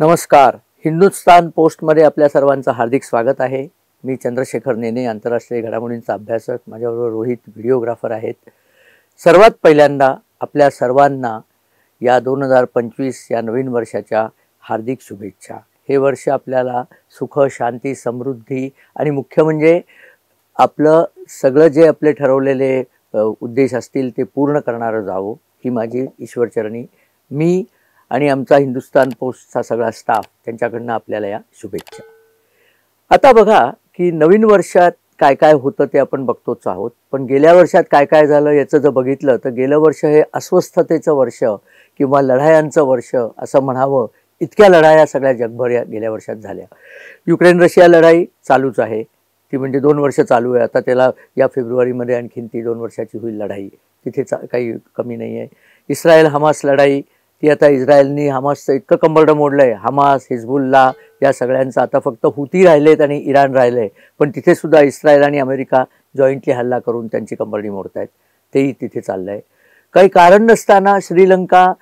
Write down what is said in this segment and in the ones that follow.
नमस्कार. हिंदुस्तान पोस्टमध्ये आपल्या सर्वांचं हार्दिक स्वागत आहे. मी चंद्रशेखर नेने, आंतरराष्ट्रीय घडामोडींचा अभ्यासक. माझ्याबरोबर रोहित व्हिडिओग्राफर आहेत. सर्वात पहिल्यांदा आपल्या सर्वांना या 2025 या नवीन वर्षाच्या हार्दिक शुभेच्छा. हे वर्ष आपल्याला सुख, शांती, समृद्धी आणि मुख्य म्हणजे आपलं सगळं जे आपले ठरवलेले उद्देश असतील ते पूर्ण करणारं जावं, ही माझी ईश्वरचरणी मी आणि आमचा हिंदुस्तान पोस्टचा सगळा स्टाफ त्यांच्याकडनं आपल्याला या शुभेच्छा. आता बघा की नवीन वर्षात काय काय होतं ते आपण बघतोच आहोत, पण गेल्या वर्षात काय काय झालं याचं जर बघितलं तर गेलं वर्ष हे अस्वस्थतेचं वर्ष किंवा लढायांचं वर्ष असं म्हणावं. इतक्या लढाया सगळ्या जगभर या गेल्या वर्षात झाल्या. युक्रेन रशिया लढाई चालूच आहे, ती म्हणजे 2 वर्ष चालू आहे. आता त्याला या फेब्रुवारीमध्ये आणखीन ती 2 वर्षाची होईल लढाई, तिथे काही कमी नाही आहे. इस्रायल हमास लढाई, ती आता इस्रायलनी हमासचं इतकं कंबरडं मोडलं आहे. हमास, हिजबुल्ला या सगळ्यांचं आता फक्त हुती राहिलेत आणि इराण राहिले आहे, पण तिथे सुद्धा इस्रायल आणि अमेरिका जॉईंटली हल्ला करून त्यांची कंबरडी मोडत आहेत. तेही तिथे चाललं आहे. काही कारण नसताना श्रीलंका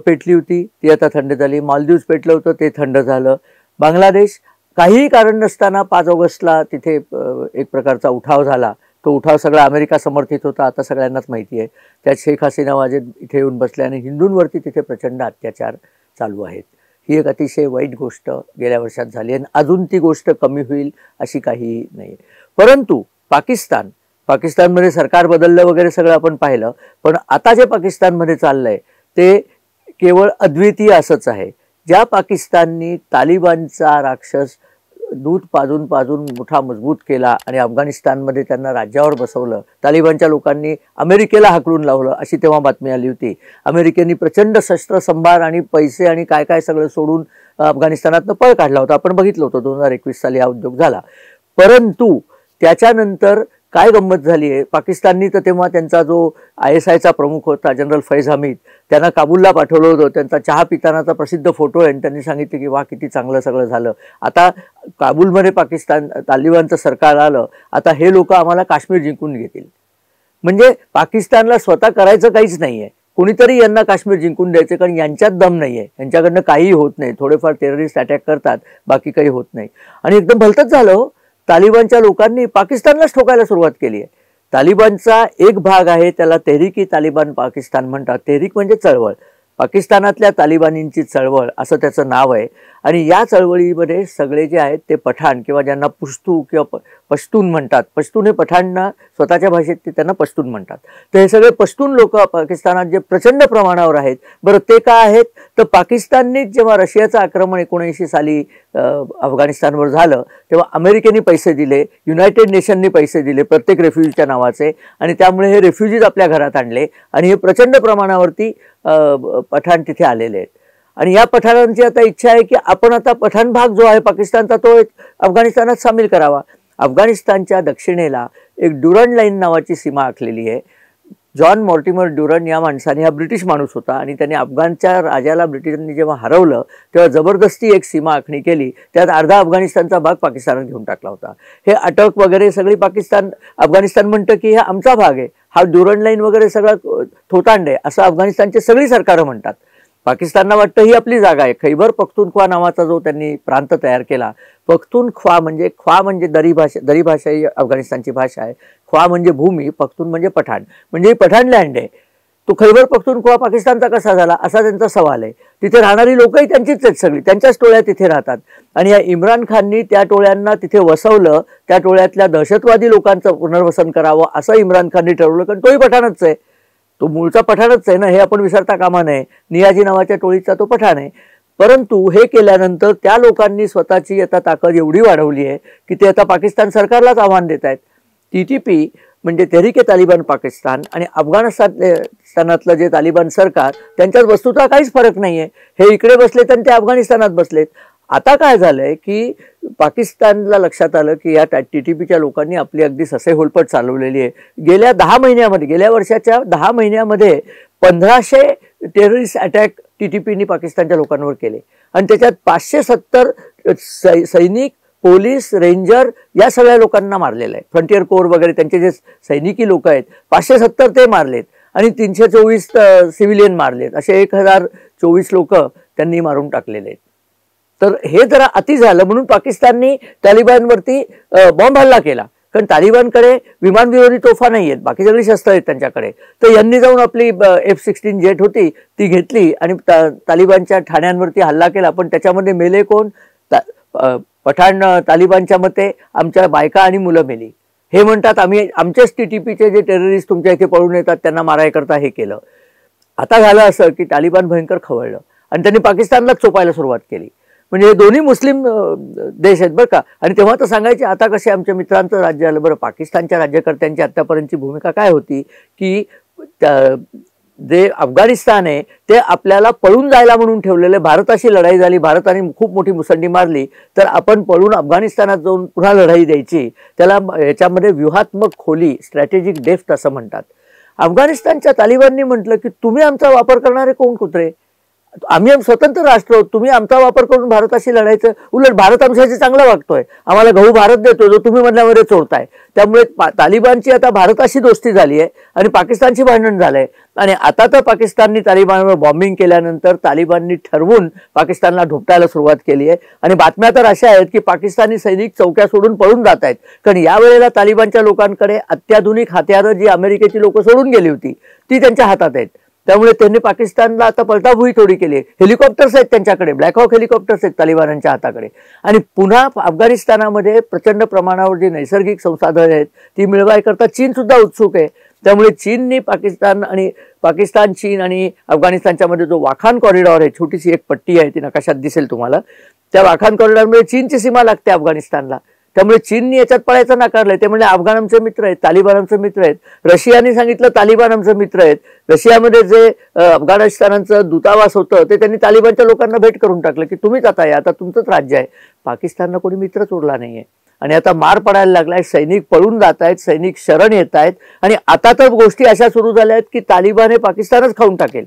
पेटली होती, ती आता थंड झाली. मालदीव्स पेटलं होतं, ते थंड झालं. बांगलादेश काहीही कारण नसताना 5 ऑगस्टला तिथे एक प्रकारचा उठाव झाला. तो उठाव सगळा अमेरिका समर्थित होता, आता सगळ्यांनाच माहिती आहे. त्यात शेख हसीना वाजेद इथे येऊन बसले आणि हिंदूंवरती तिथे प्रचंड अत्याचार चालू आहेत. ही एक अतिशय वाईट गोष्ट गेल्या वर्षात झाली आणि अजून ती गोष्ट कमी होईल अशी काही नाही. परंतु पाकिस्तानमध्ये सरकार बदललं वगैरे सगळं आपण पाहिलं, पण आता जे पाकिस्तानमध्ये चाललं आहे ते केवळ अद्वितीय असंच आहे. ज्या पाकिस्ताननी तालिबानचा राक्षस दूध पाजून मोठा मजबूत केला आणि अफगाणिस्तानमध्ये त्यांना राज्यावर बसवलं, तालिबानच्या लोकांनी अमेरिकेला हाकलून लावलं अशी तेव्हा बातमी आली होती. अमेरिकेने प्रचंड शस्त्रसंभार आणि पैसे आणि काय काय सगळं सोडून अफगाणिस्तानातनं पळ काढला होता. आपण बघितलं होतं 2021 साली हा उद्योग झाला. परंतु त्याच्यानंतर काय गंमत झाली आहे, पाकिस्ताननी तर तेव्हा त्यांचा जो ISIचा प्रमुख होता जनरल फैज हमीद, त्यांना काबूलला पाठवलं होतं. त्यांचा चहा पितानाचा प्रसिद्ध फोटो आहे आणि त्यांनी सांगितलं की वा किती चांगलं सगळं झालं. आता काबूलमध्ये तालिबानचं सरकार आलं, आता हे लोक आम्हाला काश्मीर जिंकून घेतील. म्हणजे पाकिस्तानला स्वतः करायचं काहीच नाही आहे, कोणीतरी यांना काश्मीर जिंकून द्यायचं, कारण यांच्यात दम नाही आहे, यांच्याकडनं काहीही होत नाही. थोडेफार टेररिस्ट अटॅक करतात, बाकी काही होत नाही. आणि एकदम भलतंच झालं, तालिबानच्या लोकांनी पाकिस्तानलाच ठोकायला सुरुवात केली आहे. तालिबानचा एक भाग आहे, त्याला तेहरीक-ई-तालिबान पाकिस्तान म्हणतात. तेहरीक म्हणजे चळवळ, पाकिस्तानातल्या तालिबानींची चळवळ असं त्याचं नाव आहे. आणि या चळवळीमध्ये सगळे जे आहेत ते पठाण किंवा ज्यांना पुश्तू किंवा पश्तून म्हणतात, पश्तून हे पठाणना स्वतःच्या भाषेत ते त्यांना पश्तून म्हणतात. तर हे सगळे पश्तून लोक पाकिस्तानात जे प्रचंड प्रमाणावर आहेत. बरं ते काय आहेत, तर पाकिस्ताननीच जेव्हा रशियाचं आक्रमण 1979 साली अफगाणिस्तानवर झालं तेव्हा अमेरिकेने पैसे दिले, युनायटेड नेशननी पैसे दिले प्रत्येक रेफ्युजीच्या नावाचे, आणि त्यामुळे हे रेफ्युजीज आपल्या घरात आणले आणि हे प्रचंड प्रमाणावरती पठाण तिथे आलेले आहेत. आणि या पठाणांची आता इच्छा आहे की आपण आता पठाण भाग जो आहे पाकिस्तानचा तो एक अफगाणिस्तानात सामील करावा. अफगाणिस्तानच्या दक्षिणेला एक ड्युरंड लाईन नावाची सीमा आखलेली आहे. जॉन मॉर्टिमर ड्युरंड या माणसाने, हा ब्रिटिश माणूस होता आणि त्याने अफगाणच्या राजाला ब्रिटिशांनी जेव्हा हरवलं तेव्हा जबरदस्ती एक सीमा आखणी केली. त्यात अर्धा अफगाणिस्तानचा भाग पाकिस्तानात घेऊन टाकला होता. हे अटक वगैरे सगळी अफगाणिस्तान म्हणतं की हा आमचा भाग आहे, हा ड्युरंड लाईन वगैरे सगळा थोतांड आहे असं अफगाणिस्तानचे सगळी सरकारं म्हणतात. पाकिस्तानला वाटतं ही आपली जागा आहे. खैबर पख्तूनख्वा नावाचा जो त्यांनी प्रांत तयार केला, ख्वा म्हणजे दरी भाषा ही अफगाणिस्तानची भाषा आहे. ख्वा म्हणजे भूमी, पख्तून म्हणजे पठाण, म्हणजे पठाण लँड आहे. तो खैबर पख्तूनख्वा पाकिस्तानचा कसा झाला असा त्यांचा सवाल आहे. तिथे राहणारी लोकही त्यांचीच आहेत, सगळी त्यांच्याच टोळ्या तिथे राहतात. आणि या इम्रान खाननी त्या टोळ्यांना तिथे वसवलं, त्या टोळ्यातल्या दहशतवादी लोकांचं पुनर्वसन करावं असं इम्रान खाननी ठरवलं, कारण तोही पठाणच आहे, तो मूळचा पठाणच आहे ना, हे आपण विसरता कामा नये. नियाजी नावाच्या टोळीचा तो पठाण आहे. परंतु हे केल्यानंतर त्या लोकांनी स्वतःची आता ताकद एवढी वाढवली आहे की ते आता पाकिस्तान सरकारलाच आव्हान देत आहेत. TTP म्हणजे तेहरीक-ए-तालिबान पाकिस्तान आणि अफगाणिस्तानातलं जे तालिबान सरकार, त्यांच्यात वस्तुतः काहीच फरक नाही आहे. हे इकडे बसलेत आणि ते अफगाणिस्तानात बसलेत. आता काय झालंय की पाकिस्तानला लक्षात आलं की या TTPच्या लोकांनी आपली अगदी ससेहोलपट चालवलेली आहे. गेल्या वर्षाच्या 10 महिन्यामध्ये 1500 टेररिस्ट अटॅक TTPनी पाकिस्तानच्या लोकांवर केले आणि त्याच्यात 570 सैनिक, पोलीस, रेंजर या सगळ्या लोकांना मारलेलं आहे. फ्रंटियर कोर वगैरे त्यांचे जे सैनिकी लोक आहेत 570 ते मारलेत आणि 324 सिव्हिलियन मारलेत. असे 1024 लोक त्यांनी मारून टाकलेले आहेत. तर हे जरा अति झालं म्हणून पाकिस्ताननी तालिबानवरती बॉम्ब हल्ला केला. कारण तालिबानकडे विमान विरोधी तोफा नाही आहेत, बाकी सगळी शस्त्र आहेत त्यांच्याकडे. तर यांनी जाऊन आपली F-16 जेट होती ती घेतली आणि तालिबानच्या ठाण्यांवरती हल्ला केला. पण त्याच्यामध्ये मेले कोण? पठाण तालिबानच्या मते आमच्या बायका आणि मुलं मेली. हे म्हणतात आम्ही आमच्याच TTPचे जे टेररिस्ट तुमच्या इथे पळून येतात त्यांना मारायकरता हे केलं. आता झालं असं की तालिबान भयंकर खवळलं आणि त्यांनी पाकिस्तानलाच चोपायला सुरुवात केली. म्हणजे हे दोन्ही मुस्लिम देश आहेत बरं का. आणि तेव्हा तर सांगायचे आता कसे आमच्या मित्रांचं राज्य आलं. बरं, पाकिस्तानच्या राज्यकर्त्यांची आत्तापर्यंतची भूमिका काय होती की जे अफगाणिस्तान आहे ते आपल्याला पळून जायला म्हणून ठेवलेलं. भारताशी लढाई झाली, भारताने खूप मोठी मुसंडी मारली, तर आपण पळून अफगाणिस्तानात जाऊन पुन्हा लढाई द्यायची. त्याला याच्यामध्ये व्यूहात्मक खोली, स्ट्रॅटेजिक डेप्थ असं म्हणतात. अफगाणिस्तानच्या तालिबाननी म्हटलं की तुम्ही आमचा वापर करणारे कोण कुत्रे? आम्ही स्वतंत्र राष्ट्र आहोत, तुम्ही आमचा वापर करून भारताशी लढायचं. उलट भारत आमच्याशी चांगला वागतोय, आम्हाला गहू भारत देतो जो तुम्ही मधल्यामध्ये चोरताय. त्यामुळे तालिबानची आता भारताशी दोस्ती झाली आहे आणि पाकिस्तानची भांडण झालंय. आणि आता तर पाकिस्ताननी तालिबानवर बॉम्बिंग केल्यानंतर तालिबाननी ठरवून पाकिस्तानला ढोपटायला सुरुवात केली आहे. आणि बातम्या तर अशा आहेत की पाकिस्तानी सैनिक चौक्या सोडून पळून जात आहेत. कारण यावेळेला तालिबानच्या लोकांकडे अत्याधुनिक हत्यारं जी अमेरिकेची लोक सोडून गेली होती ती त्यांच्या हातात आहेत. त्यामुळे त्यांनी पाकिस्तानला आता पलटाभुई थोडी केली. हेलिकॉप्टर्स आहेत त्यांच्याकडे, ब्लॅक हॉक हेलिकॉप्टर्स आहेत तालिबानांच्या हाताकडे. आणि पुन्हा अफगाणिस्तानामध्ये प्रचंड प्रमाणावर जी नैसर्गिक संसाधने आहेत ती मिळवायकरता चीन सुद्धा उत्सुक आहे. त्यामुळे चीननी पाकिस्तान चीन आणि अफगाणिस्तानच्या मध्ये जो वाखान कॉरिडॉर आहे, छोटीशी एक पट्टी आहे ती नकाशात दिसेल तुम्हाला, त्या वाखान कॉरिडॉरमध्ये चीनची सीमा लागते अफगाणिस्तानला. त्यामुळे चीननी याच्यात पळायचं नाकारलंय. ते म्हणजे अफगाण आमचे मित्र आहेत, तालिबान आमचे मित्र आहेत. रशियाने सांगितलं तालिबान आमचे मित्र आहेत. रशियामध्ये जे अफगाणिस्तानाचं दूतावास होतं ते त्यांनी तालिबानच्या लोकांना भेट करून टाकलं की तुम्हीच आता या, आता तुमचंच राज्य आहे. पाकिस्ताननं कोणी मित्र सोडला नाहीये आणि आता मार पडायला लागलाय. सैनिक पळून जात आहेत, सैनिक शरण येत आहेत. आणि आता तर गोष्टी अशा सुरू झाल्या आहेत की तालिबान हे पाकिस्तानच खाऊन टाकेल.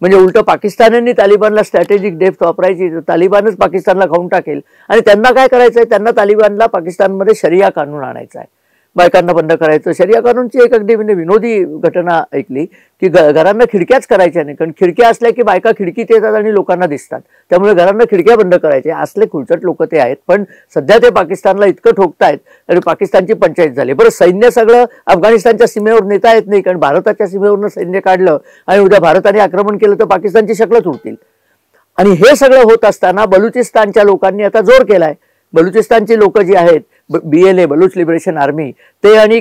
म्हणजे उलट पाकिस्तानांनी तालिबानला स्ट्रॅटेजिक डेप्थ वापरायची, तर तालिबानच पाकिस्तानला खाऊन टाकेल. आणि त्यांना काय करायचंय? त्यांना तालिबानला पाकिस्तानमध्ये शरिया कानून आणायचा आहे, बायकांना बंद करायचं. शरिया कानूनची एक अगदी म्हणजे विनोदी घटना ऐकली की घरांना खिडक्याच करायच्या नाही. कारण खिडक्या असल्या की बायका खिडकीत येतात आणि लोकांना दिसतात. त्यामुळे घरांना खिडक्या बंद करायच्या. असले खुळचट लोक ते आहेत. पण सध्या ते पाकिस्तानला इतकं ठोकतायत आणि पाकिस्तानची पंचायत झाली. बरं, सैन्य सगळं अफगाणिस्तानच्या सीमेवर नेता येत नाही, कारण भारताच्या सीमेवरनं सैन्य काढलं आणि उद्या भारताने आक्रमण केलं तर पाकिस्तानची शक्लच उडतील. आणि हे सगळं होत असताना बलुचिस्तानच्या लोकांनी आता जोर केलाय. बलुचिस्तानची लोक जी आहेत, BLA बलूच लिबरेशन आर्मी, ते आणि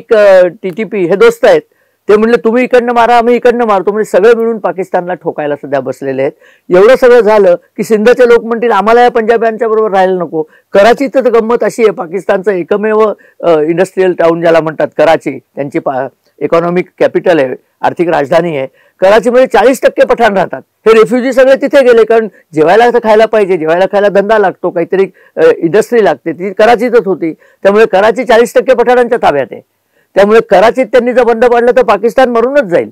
TTP हे दोस्त आहेत. ते म्हणले तुम्ही इकडनं मारा, आम्ही इकडनं मारतो. म्हणजे सगळे मिळून पाकिस्तानला ठोकायला सध्या बसलेले आहेत. एवढं सगळं झालं की सिंधचे लोक म्हणतील आम्हाला या पंजाब्यांच्या बरोबर राहायला नको. कराचीत तर गंमत अशी आहे, पाकिस्तानचं एकमेव इंडस्ट्रीयल टाउन ज्याला म्हणतात कराची, त्यांची इकॉनॉमिक कॅपिटल आहे, आर्थिक राजधानी आहे. कराचीमध्ये 40% पठाण राहतात. हे रेफ्युजी सगळे तिथे गेले, कारण जेवायला तर खायला पाहिजे, जेवायला खायला धंदा लागतो, काहीतरी इंडस्ट्री लागते, ती कराचीतच होती. त्यामुळे कराची 40% पठाणांच्या ताब्यात आहे. त्यामुळे कराचीत त्यांनी जर बंद पाडलं तर पाकिस्तान मरूनच जाईल.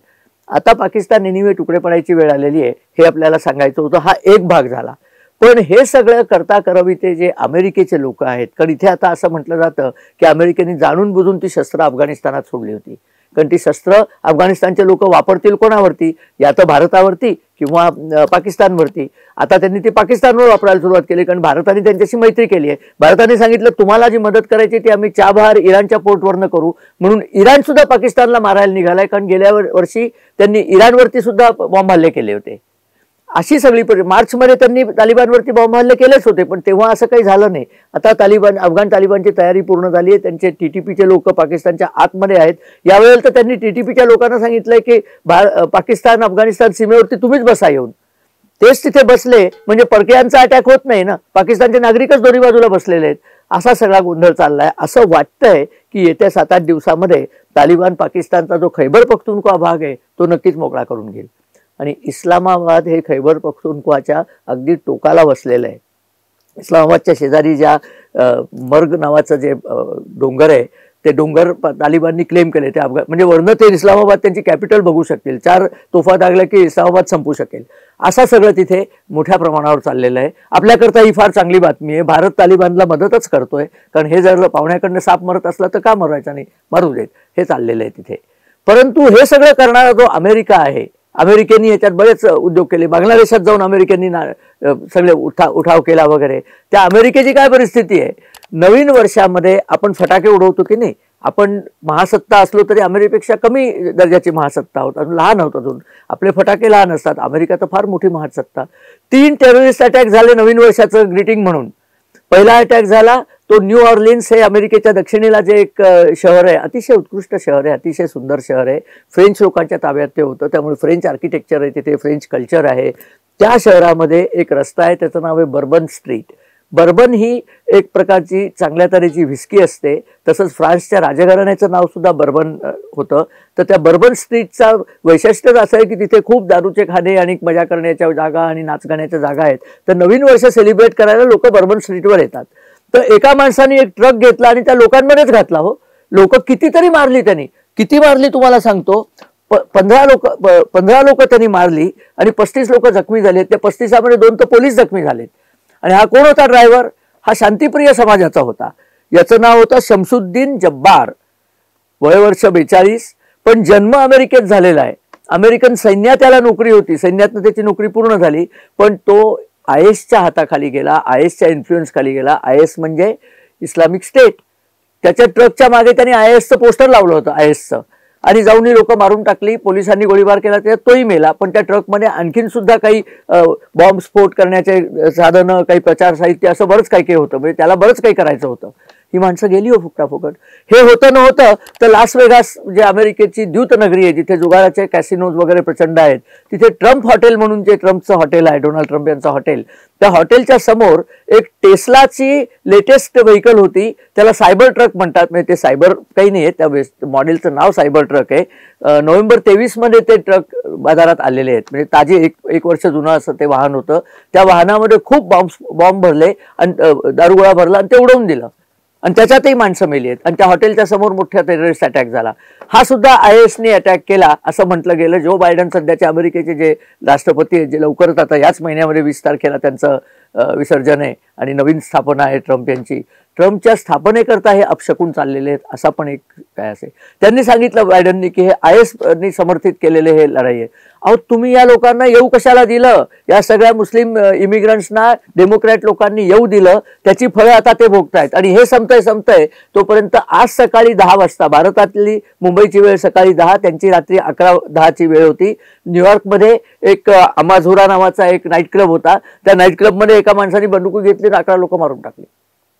आता पाकिस्तान एनिवे तुकडे पडायची वेळ आलेली आहे, हे आपल्याला सांगायचं होतं. हा एक भाग झाला. पण हे सगळं करता करविते जे अमेरिकेचे लोक आहेत, कारण इथे आता असं म्हटलं जातं की अमेरिकेने जाणून बुजून ती शस्त्र अफगाणिस्तानात सोडली होती. कारण ती शस्त्र अफगाणिस्तानचे लोक वापरतील कोणावरती? या तर भारतावरती किंवा पाकिस्तानवरती. आता त्यांनी ती पाकिस्तानवर वापरायला सुरुवात केली, कारण भारताने त्यांच्याशी मैत्री केली आहे. भारताने सांगितलं तुम्हाला जी मदत करायची ती आम्ही चाबहार इराणच्या पोर्टवरनं करू. म्हणून इराण सुद्धा पाकिस्तानला मारायला निघालाय, कारण गेल्या वर्षी त्यांनी इराणवरती सुद्धा बॉम्ब हल्ले केले होते. अशी सगळी मार्चमध्ये त्यांनी तालिबानवरती बॉम्ब हल्ले केलेच होते, पण तेव्हा असं काही झालं नाही. आता अफगाण तालिबानची तयारी पूर्ण झाली आहे. त्यांचे TTPचे लोक पाकिस्तानच्या आतमध्ये आहेत. यावेळेला तर त्यांनी TTPच्या लोकांना सांगितलंय की पाकिस्तान अफगाणिस्तान सीमेवरती तुम्हीच बसा येऊन. तेच तिथे बसले म्हणजे परकीयांचा अटॅक होत नाही ना, पाकिस्तानचे नागरिकच दोन्ही बाजूला बसलेले आहेत. असा सगळा गोंधळ चाललाय. असं वाटतंय की येत्या 7-8 दिवसामध्ये तालिबान पाकिस्तानचा जो खैबर पख्तूनख्वा भाग आहे तो नक्कीच मोकळा करून घेईल. आणि इस्लामाबाद हे खैबर पख्तूनख्वाच्या अगदी टोकाला बसलेलं आहे. इस्लामाबादच्या शेजारी ज्या मर्ग नावाचं जे डोंगर आहे, ते डोंगर तालिबाननी क्लेम केले. ते म्हणजे वरनं ते इस्लामाबाद त्यांची कॅपिटल बघू शकतील. 4 तोफा दागल्या की इस्लामाबाद संपू शकेल. असं सगळं तिथे मोठ्या प्रमाणावर चाललेलं आहे. आपल्याकरता ही फार चांगली बातमी आहे. भारत तालिबानला मदतच करतोय, कारण हे जर पाहुण्याकडनं साप मरत असला तर का मरायचा नाही, मारू देत, हे चाललेलं आहे तिथे. परंतु हे सगळं करणारा जो अमेरिका आहे, अमेरिकेने याच्यात बरेच उद्योग केले. बांगलादेशात जाऊन अमेरिकेने सगळे उठाव केला वगैरे, त्या अमेरिकेची काय परिस्थिती आहे? नवीन वर्षामध्ये आपण फटाके उडवतो की नाही? आपण महासत्ता असलो तरी अमेरिकेपेक्षा कमी दर्जाची महासत्ता आहोत, अजून लहान आहोत, अजून आपले फटाके लहान असतात. अमेरिका तर फार मोठी महासत्ता. 3 टेररिस्ट अटॅक झाले नवीन वर्षाचं ग्रीटिंग म्हणून. पहिला अटॅक झाला तो न्यू ऑर्लिन्स हे अमेरिकेच्या दक्षिणेला जे एक शहर आहे, अतिशय उत्कृष्ट शहर आहे, अतिशय सुंदर शहर आहे. फ्रेंच लोकांच्या ताब्यात ते होतं, त्यामुळे फ्रेंच आर्किटेक्चर आहे तिथे, फ्रेंच कल्चर आहे. त्या शहरामध्ये एक रस्ता आहे, त्याचं नाव आहे बर्बन स्ट्रीट. बर्बन ही एक प्रकारची चांगल्या तऱ्हेची व्हिस्की असते. तसंच फ्रान्सच्या राजघराण्याचं नाव सुद्धा बर्बन होतं. तर त्या बर्बन स्ट्रीटचा वैशिष्ट्यच असं आहे की तिथे खूप दारूचे खाणे आणि मजा करण्याच्या जागा आणि नाच गाण्याच्या जागा आहेत. तर नवीन वर्ष सेलिब्रेट करायला लोक बर्बन स्ट्रीटवर येतात. तर एका माणसाने एक ट्रक घेतला आणि त्या लोकांमध्येच घातला. हो, लोक कितीतरी मारली त्यांनी. किती मारली तुम्हाला सांगतो. 15 लोक त्यांनी मारली आणि 35 लोक जखमी झाले. त्या 35मध्ये 2 तर पोलीस जखमी झालेत. आणि हा कोण होता ड्रायव्हर? हा शांतिप्रिय समाजाचा होता. याचं नाव होतं शमसुद्दीन जब्बार. वयवर्ष 42, पण जन्म अमेरिकेत झालेला आहे. अमेरिकन सैन्यात त्याला नोकरी होती, सैन्यातनं त्याची नोकरी पूर्ण झाली, पण तो ISच्या हाताखाली गेला, ISच्या इन्फ्लुएन्स खाली गेला. IS म्हणजे इस्लामिक स्टेट. त्याच्या ट्रकच्या मागे त्यांनी ISचं पोस्टर लावलं होतं, ISचं, आणि जाऊन ही लोक मारून टाकली. पोलिसांनी गोळीबार केला, त्यात तोही मेला. पण त्या ट्रकमध्ये आणखीन सुद्धा काही बॉम्ब स्फोट करण्याचे साधनं, काही प्रचार साहित्य, असं बरंच काही काही होतं. म्हणजे त्याला बरंच काही करायचं होतं. ही माणसं गेली हो फुकटाफुकट. हे होतं नव्हतं तर लास वेगास जे अमेरिकेची द्यूत नगरी आहे, जिथे जुगाराचे कॅसिनोज वगैरे प्रचंड आहेत, तिथे ट्रम्प हॉटेल म्हणून जे ट्रम्पचं हॉटेल आहे, डोनाल्ड ट्रम्प यांचं हॉटेल, त्या हॉटेलच्या समोर एक टेस्लाची लेटेस्ट व्हेकल होती. त्याला सायबर ट्रक म्हणतात. म्हणजे ते सायबर काही नाही आहे, त्या मॉडेलचं नाव सायबर ट्रक आहे. नोव्हेंबर 23 मध्ये ते ट्रक बाजारात आलेले आहेत. म्हणजे ताजे एक वर्ष जुनं असं ते वाहन होतं. त्या वाहनामध्ये खूप बॉम्ब भरले आणि दारुगोळा भरला आणि ते उडवून दिलं. आणि त्याच्यातही माणसं मेली आहेत. आणि त्या हॉटेलच्या समोर मोठ्या टेररिस्ट अटॅक झाला. हा सुद्धा ISने अटॅक केला असं म्हटलं गेलं. जो बायडन सध्याचे अमेरिकेचे जे राष्ट्रपती आहेत, जे लवकरच आता याच महिन्यामध्ये 20 तारखेला त्यांचं विसर्जन आहे आणि नवीन स्थापना आहे ट्रम्प यांची. ट्रम्पच्या स्थापनेकरता हे अपशकून चाललेले आहेत, असा पण एक काय असेल. त्यांनी सांगितलं बायडननी की हे ISनी समर्थित केलेले हे लढाई आहे. अहो, तुम्ही या लोकांना येऊ कशाला दिलं? या सगळ्या मुस्लिम इमिग्रंट्सना डेमोक्रॅट लोकांनी येऊ दिलं, त्याची फळं आता ते भोगतायत. आणि हे संपतंय तोपर्यंत आज सकाळी 10 वाजता, भारतातली मुंबईची वेळ सकाळी 10, त्यांची रात्री 11:10ची वेळ होती. न्यूयॉर्कमध्ये एक अमाझोरा नावाचा एक नाईट क्लब होता. त्या नाईट क्लबमध्ये एका माणसाने बंदूक घेतली आणि 11 लोक मारून टाकली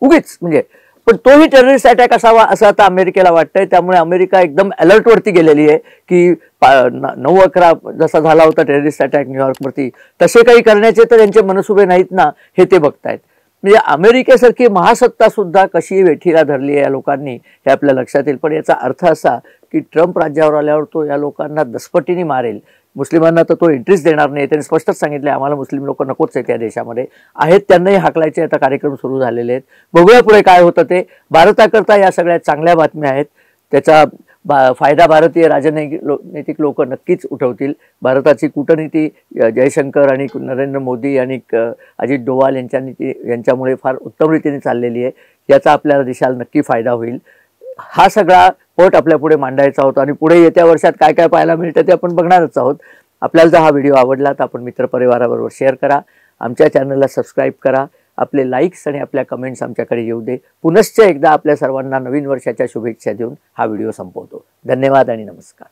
उगीच. म्हणजे पण तोही टेररिस्ट अटॅक असावा असं आता अमेरिकेला वाटतंय. त्यामुळे अमेरिका एकदम अलर्टवरती गेलेली आहे की 9/11 जसा झाला होता टेररिस्ट अटॅक न्यूयॉर्कवरती, तसे काही करण्याचे तर त्यांचे मनसुबे नाहीत ना, हे ते बघतायत. म्हणजे अमेरिकेसारखी महासत्ता सुद्धा कशी वेठीला धरली आहे या लोकांनी, हे आपल्या लक्षात येईल. पण याचा अर्थ असा की ट्रम्प राज्यावर आल्यावर तो या लोकांना दसपटीने मारेल. मुस्लिमांना तर तो एंट्रीच देणार नाही. त्यांनी स्पष्टच सांगितलं, आम्हाला मुस्लिम लोक नकोच आहेत या देशामध्ये. आहेत त्यांनाही हाकलायचे आता कार्यक्रम सुरू झालेले आहेत. बघूया पुढे काय होतं ते. भारताकरता या सगळ्या चांगल्या बातम्या आहेत. त्याचा फायदा भारतीय राजनैतिक लोक नक्कीच उठवतील. भारताची कूटनीती जयशंकर आणि नरेंद्र मोदी आणि अजित डोवाल यांच्यामुळे फार उत्तम रीतीने चाललेली आहे. याचा आपल्याला देशाला नक्की फायदा होईल. हा सगळा पट आपल्या पुढे मांडायचा होता आणि पुढे येत्या वर्षात काय काय पाहायला मिळतं ते आपण बघणारच आहोत. आपल्याला जर हा व्हिडिओ आवडला तर आपण मित्रपरिवाराबरोबर शेअर करा, आमच्या चॅनलला सबस्क्राईब करा, आपले लाईक्स आणि आपल्या कमेंट्स आमच्याकडे येऊ दे. पुनश्च एकदा आपल्या सर्वांना नवीन वर्षाच्या शुभेच्छा देऊन हा व्हिडिओ संपवतो. धन्यवाद आणि नमस्कार.